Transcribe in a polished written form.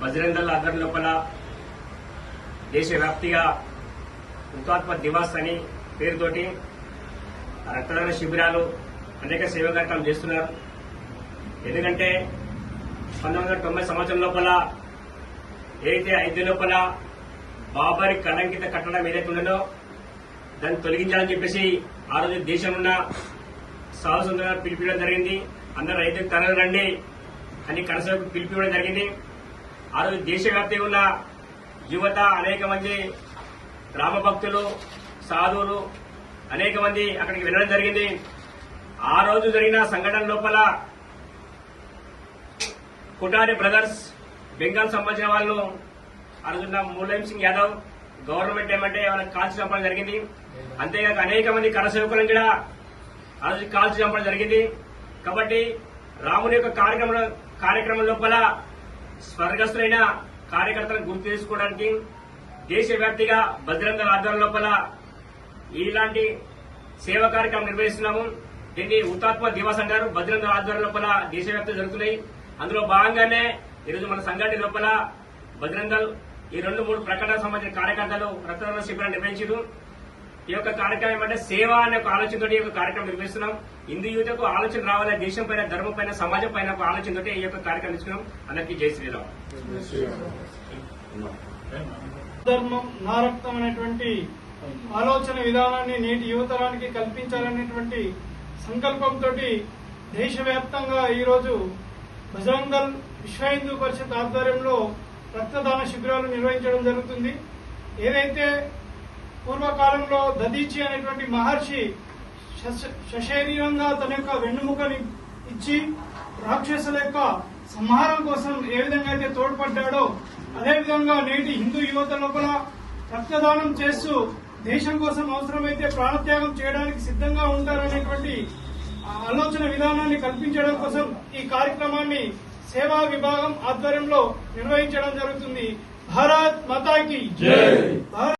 బజరంగ దళ ఆధ్వర్యం లోపల దేశవ్యాప్తిగా హుతాత్మ దివాస్ అని పేరుతోటి రక్తదాన శిబిరాలు అనేక సేవా కార్యక్రమాలు చేస్తున్నారు. ఎందుకంటే 1990 సంవత్సరం లోపల ఏదైతే 5 లోపల బాబరి కళంకిత కట్టడం ఏదైతే ఉండదో దాన్ని తొలగించాలని చెప్పేసి ఆ రోజు దేశంలో ఉన్న సాహసంగా పిలిపివ్వడం జరిగింది. అందరూ రైతులకు తరలి రండి అని కనసకు పిలిపివ్వడం జరిగింది. ఆ రోజు దేశవ్యాప్తంగా ఉన్న యువత అనేక మంది రామ భక్తులు సాధువులు అనేక మంది అక్కడికి వెళ్లడం జరిగింది. ఆ రోజు జరిగిన సంఘటన లోపల కుటారి బ్రదర్స్ బెంగాల్ సంబంధించిన వాళ్ళు ఆ రోజున్న ములాయం సింగ్ యాదవ్ గవర్నమెంట్ ఏమంటే వాళ్ళకి కాల్చి చంపడం జరిగింది. అంతేకాక అనేక మంది కరసేవకులను కూడా ఆ రోజు కాల్చి చంపడం జరిగింది. కాబట్టి రాముని యొక్క కార్యక్రమం లోపల స్వర్గస్థులైన కార్యకర్తలను గుర్తు చేసుకోవడానికి దేశవ్యాప్తిగా బజరంగ దళ ఆధ్వర్యం లోపల ఇలాంటి సేవా కార్యక్రమం నిర్వహిస్తున్నాము. దీన్ని హుతాత్మ దివాస్ అంటారు. బజరంగ దళ ఆధ్వర్యం లోపల దేశవ్యాప్తంగా జరుగుతున్నాయి. అందులో భాగంగానే ఈరోజు మన సంఘటన లోపల బజరంగ దళ్ ఈ 2-3 ప్రకటనకు సంబంధించిన కార్యకర్తలు రక్తదాన శిబిరాన్ని నిర్వహించారు. ఈ యొక్క కార్యక్రమం ఏమంటే సేవ అనే ఒక ఆలోచనతో ఈ యొక్క కార్యక్రమం నిర్వహిస్తున్నాం. హిందూ యువతకు ఆలోచన రావాలి, దేశం పైన, ధర్మం పైన, సమాజం పైన ఒక ఆలోచనతో ఈ యొక్క కార్యక్రమం తీసుకున్నాం. అందరికీ జై శ్రీరామ్. ధర్మం నా రక్తం అనేటువంటి ఆలోచన విధానాన్ని నేటి యువతరానికి కల్పించాలనేటువంటి సంకల్పంతో దేశవ్యాప్తంగా ఈరోజు బజరంగ దళ్ విశ్వ హిందూ పరిషత్ ఆధ్వర్యంలో రక్తదాన శిబిరాలు నిర్వహించడం జరుగుతుంది. ఏదైతే పూర్వకాలంలో దదీచి అనేటువంటి మహర్షి సశరీరంగా తన యొక్క వెన్నుముకని ఇచ్చి రాక్షసుల యొక్క సంహారం కోసం ఏ విధంగా అయితే తోడ్పడ్డాడో అదేవిధంగా నేటి హిందూ యువత లోపల రక్తదానం చేస్తూ దేశం కోసం అవసరమైతే ప్రాణత్యాగం చేయడానికి సిద్ధంగా ఉంటారనేటువంటి ఆలోచన విధానాన్ని కల్పించడం కోసం ఈ కార్యక్రమాన్ని సేవా విభాగం ఆధ్వర్యంలో నిర్వహించడం జరుగుతుంది. భారత్ మాతాకి జై.